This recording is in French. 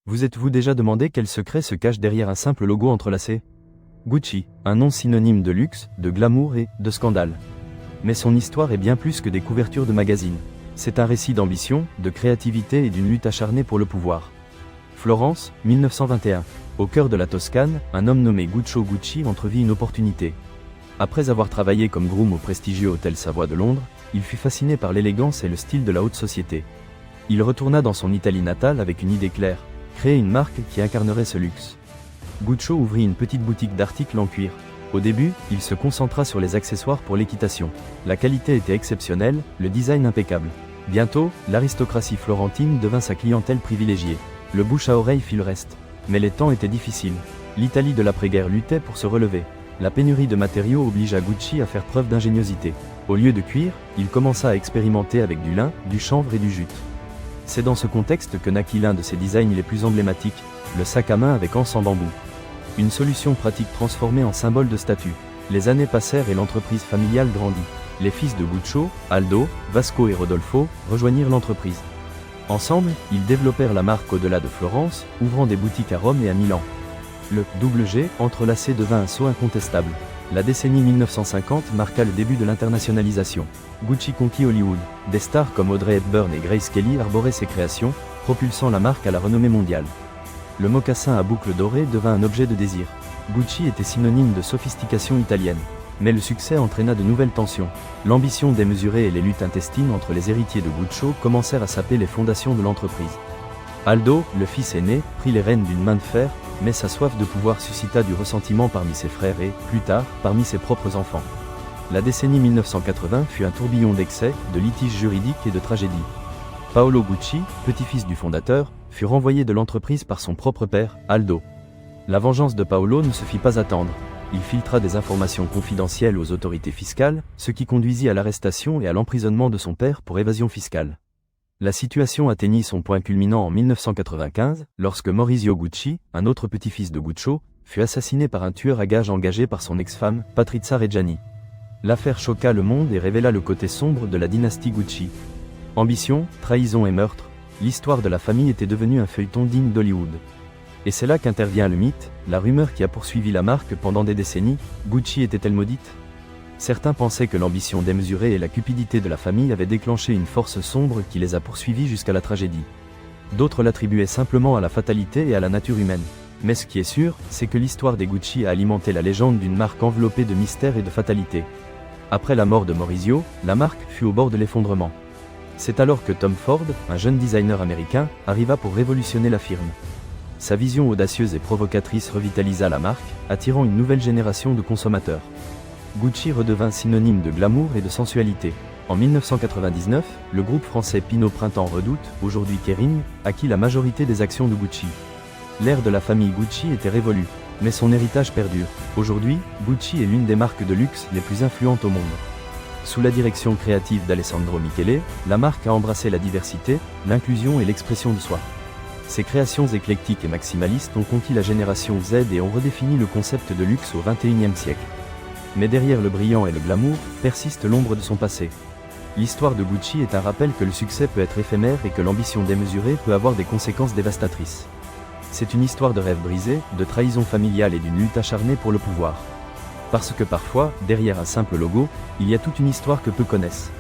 Vous êtes-vous déjà demandé quel secret se cache derrière un simple logo entrelacé? Gucci, un nom synonyme de luxe, de glamour et de scandale. Mais son histoire est bien plus que des couvertures de magazines. C'est un récit d'ambition, de créativité et d'une lutte acharnée pour le pouvoir. Florence, 1921. Au cœur de la Toscane, un homme nommé Guccio Gucci entrevit une opportunité. Après avoir travaillé comme groom au prestigieux hôtel Savoie de Londres, il fut fasciné par l'élégance et le style de la haute société. Il retourna dans son Italie natale avec une idée claire, créer une marque qui incarnerait ce luxe. Guccio ouvrit une petite boutique d'articles en cuir. Au début, il se concentra sur les accessoires pour l'équitation. La qualité était exceptionnelle, le design impeccable. Bientôt, l'aristocratie florentine devint sa clientèle privilégiée. Le bouche à oreille fit le reste. Mais les temps étaient difficiles. L'Italie de l'après-guerre luttait pour se relever. La pénurie de matériaux obligea Gucci à faire preuve d'ingéniosité. Au lieu de cuir, il commença à expérimenter avec du lin, du chanvre et du jute. C'est dans ce contexte que naquit l'un de ses designs les plus emblématiques, le sac à main avec anse en bambou. Une solution pratique transformée en symbole de statut. Les années passèrent et l'entreprise familiale grandit. Les fils de Guccio, Aldo, Vasco et Rodolfo, rejoignirent l'entreprise. Ensemble, ils développèrent la marque au-delà de Florence, ouvrant des boutiques à Rome et à Milan. Le double G entrelacé devint un saut incontestable. La décennie 1950 marqua le début de l'internationalisation. Gucci conquit Hollywood. Des stars comme Audrey Hepburn et Grace Kelly arboraient ses créations, propulsant la marque à la renommée mondiale. Le mocassin à boucles dorées devint un objet de désir. Gucci était synonyme de sophistication italienne. Mais le succès entraîna de nouvelles tensions. L'ambition démesurée et les luttes intestines entre les héritiers de Guccio commencèrent à saper les fondations de l'entreprise. Aldo, le fils aîné, prit les rênes d'une main de fer, mais sa soif de pouvoir suscita du ressentiment parmi ses frères et, plus tard, parmi ses propres enfants. La décennie 1980 fut un tourbillon d'excès, de litiges juridiques et de tragédies. Paolo Gucci, petit-fils du fondateur, fut renvoyé de l'entreprise par son propre père, Aldo. La vengeance de Paolo ne se fit pas attendre. Il filtra des informations confidentielles aux autorités fiscales, ce qui conduisit à l'arrestation et à l'emprisonnement de son père pour évasion fiscale. La situation atteignit son point culminant en 1995, lorsque Maurizio Gucci, un autre petit-fils de Guccio, fut assassiné par un tueur à gages engagé par son ex-femme, Patrizia Reggiani. L'affaire choqua le monde et révéla le côté sombre de la dynastie Gucci. Ambition, trahison et meurtre, l'histoire de la famille était devenue un feuilleton digne d'Hollywood. Et c'est là qu'intervient le mythe, la rumeur qui a poursuivi la marque pendant des décennies. Gucci était-elle maudite? Certains pensaient que l'ambition démesurée et la cupidité de la famille avaient déclenché une force sombre qui les a poursuivis jusqu'à la tragédie. D'autres l'attribuaient simplement à la fatalité et à la nature humaine. Mais ce qui est sûr, c'est que l'histoire des Gucci a alimenté la légende d'une marque enveloppée de mystère et de fatalité. Après la mort de Maurizio, la marque fut au bord de l'effondrement. C'est alors que Tom Ford, un jeune designer américain, arriva pour révolutionner la firme. Sa vision audacieuse et provocatrice revitalisa la marque, attirant une nouvelle génération de consommateurs. Gucci redevint synonyme de glamour et de sensualité. En 1999, le groupe français Pinault Printemps Redoute, aujourd'hui Kering, acquit la majorité des actions de Gucci. L'ère de la famille Gucci était révolue, mais son héritage perdure. Aujourd'hui, Gucci est l'une des marques de luxe les plus influentes au monde. Sous la direction créative d'Alessandro Michele, la marque a embrassé la diversité, l'inclusion et l'expression de soi. Ses créations éclectiques et maximalistes ont conquis la génération Z et ont redéfini le concept de luxe au XXIe siècle. Mais derrière le brillant et le glamour, persiste l'ombre de son passé. L'histoire de Gucci est un rappel que le succès peut être éphémère et que l'ambition démesurée peut avoir des conséquences dévastatrices. C'est une histoire de rêves brisés, de trahison familiale et d'une lutte acharnée pour le pouvoir. Parce que parfois, derrière un simple logo, il y a toute une histoire que peu connaissent.